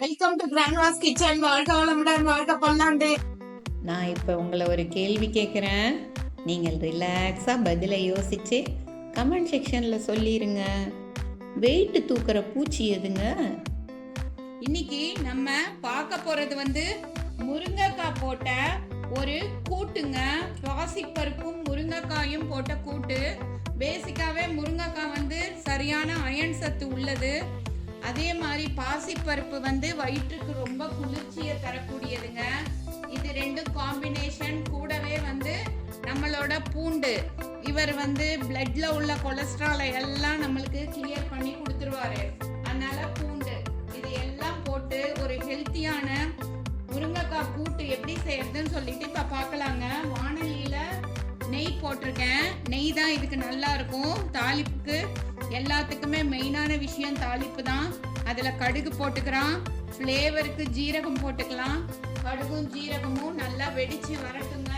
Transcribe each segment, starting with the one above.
Welcome to Grandma's kitchen. வாழ்க வளமுடன், வாழ்க பல்லாண்டு. நான் இப்போ உங்களை ஒரு கேள்வி கேட்குறேன். நீங்கள் ரிலாக்ஸாக பதிலை யோசித்து கமெண்ட் செக்ஷனில் சொல்லிடுங்க. வெயிட் தூக்குற பூச்சி எதுங்க? இன்னைக்கு நம்ம பார்க்க போறது முருங்கைக்காய் போட்ட ஒரு கூட்டுங்க. பாசிப்பருப்பும் முருங்கைக்காயும் போட்ட கூட்டு. பேசிக்காவே முருங்கைக்காய் சரியான அயன் சத்து உள்ளது. அதே மாதிரி பாசிப்பருப்பு வயிற்றுக்கு ரொம்ப குளிர்ச்சியை தரக்கூடியதுங்க. இது ரெண்டும் காம்பினேஷன். கூடவே நம்மளோட பூண்டு, இவர் பிளட்ல உள்ள கொலஸ்ட்ராலை எல்லாம் நம்மளுக்கு கிளியர் பண்ணி கொடுத்துருவாரு. அதனால பூண்டு இது எல்லாம் போட்டு ஒரு ஹெல்த்தியான முருங்கைக்காய் கூட்டு எப்படி செய்யறதுன்னு சொல்லிட்டு இப்ப பார்க்கலாங்க. வானலியில நெய் போட்டிருக்கேன். நெய் தான் இதுக்கு நல்லா இருக்கும். தாளிப்புக்கு எல்லாத்துக்குமே மெயினான விஷயம் தாளிப்பு தான். அதுல கடுகு போட்டுக்கிறான். ஃப்ளேவருக்கு ஜீரகம் போட்டுக்கலாம். கடுகும் ஜீரகமும் நல்லா வெடிச்சு வரட்டுங்க.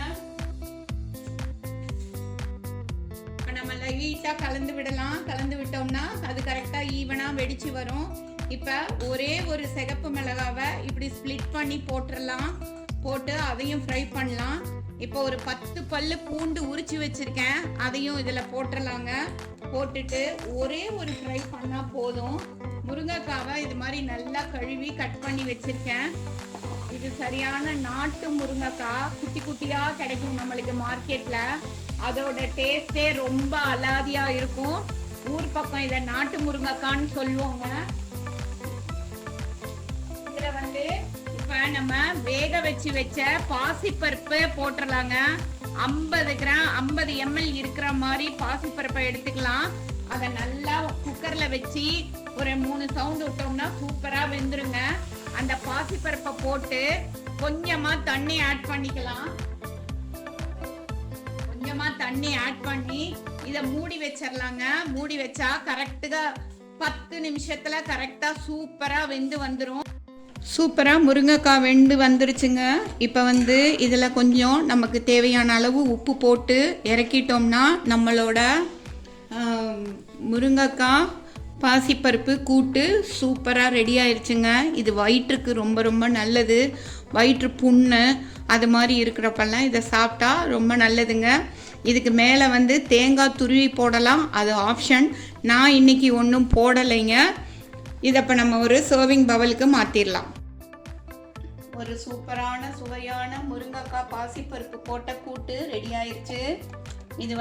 இப்ப நம்ம லைட்டா கலந்து விடலாம். கலந்து விட்டோம்னா அது கரெக்டா ஈவனா வெடிச்சு வரும். இப்ப ஒரே ஒரு சிகப்பு மிளகாவை இப்படி ஸ்பிளிட் பண்ணி போட்டுடலாம். போட்டு அதையும் ஃப்ரை பண்ணலாம். இப்போ ஒரு 10 பல்லு பூண்டு உரிச்சு வச்சிருக்கேன். அதையும் இதுல போட்டுடலாங்க. போட்டுட்டு ஒரே ஒரு ஃப்ரை பண்ணா போதும். முருங்கைக்காவை இது மாதிரி நல்லா கழுவி கட் பண்ணி வச்சிருக்கேன். இது சரியான நாட்டு முருங்கைக்காய். குட்டி குட்டியா கிடைக்கும் நம்மளுக்கு மார்க்கெட்ல. அதோட டேஸ்டே ரொம்ப அலாதியா இருக்கும். ஊர் பக்கம் இதை நாட்டு முருங்கைக்கான்னு சொல்லுவாங்க. இதுல இப்ப நம்ம வேக வச்ச பாசிப்பருப்பு போட்டுடலாங்க. 50 கிராம் 50 ml இருக்கிற மாதிரி பாசிப்பருப்பை எடுத்துக்கலாம். அதை நல்லா குக்கர்ல வச்சு ஒரு 3 சவுண்ட் விட்டோம்னா சூப்பரா வெந்துருங்க. அந்த பாசிப்பருப்பை போட்டு கொஞ்சமா தண்ணி ஆட் பண்ணிக்கலாம். கொஞ்சமா தண்ணி ஆட் பண்ணி இதை மூடி வச்சிடலாங்க. மூடி வச்சா கரெக்டா 10 நிமிஷத்துல கரெக்டா சூப்பரா வெந்து வந்துடும். சூப்பராக முருங்கைக்காய் வெந்து வந்துருச்சுங்க. இப்போ இதில் கொஞ்சம் நமக்கு தேவையான அளவு உப்பு போட்டு இறக்கிட்டோம்னா நம்மளோட முருங்கைக்காய் பாசிப்பருப்பு கூட்டு சூப்பராக ரெடி ஆயிடுச்சுங்க. இது வயிற்றுக்கு ரொம்ப ரொம்ப நல்லது. வயிற்று புண்ணு அது மாதிரி இருக்கிறப்பெல்லாம் இதை சாப்பிட்டா ரொம்ப நல்லதுங்க. இதுக்கு மேலே தேங்காய் துருவி போடலாம். அது ஆப்ஷன். நான் இன்னைக்கு ஒன்றும் போடலைங்க. இதை இப்போ நம்ம ஒரு சர்விங் பவுலுக்கு மாற்றிடலாம். ஒரு சூப்பரான சுவையான முருங்கைக்காய் பாசிப்பருப்பு போட்ட கூட்டு ரெடி ஆயிடுச்சு. இது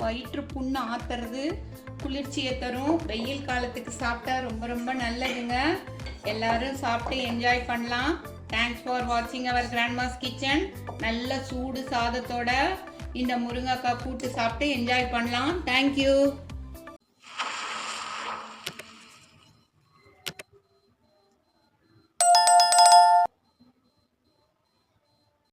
வயிற்று புண்ணு ஆத்துறது, குளிர்ச்சியை தரும். வெயில் காலத்துக்கு சாப்பிட்டா ரொம்ப ரொம்ப நல்லதுங்க. எல்லாரும் சாப்பிட்டு என்ஜாய் பண்ணலாம். தேங்க்ஸ் ஃபார் வாட்சிங் அவர் கிராண்ட்மாஸ் கிச்சன். நல்ல சூடு சாதத்தோட இந்த முருங்கைக்காய் கூட்டு சாப்பிட்டு என்ஜாய் பண்ணலாம். தேங்க்யூ.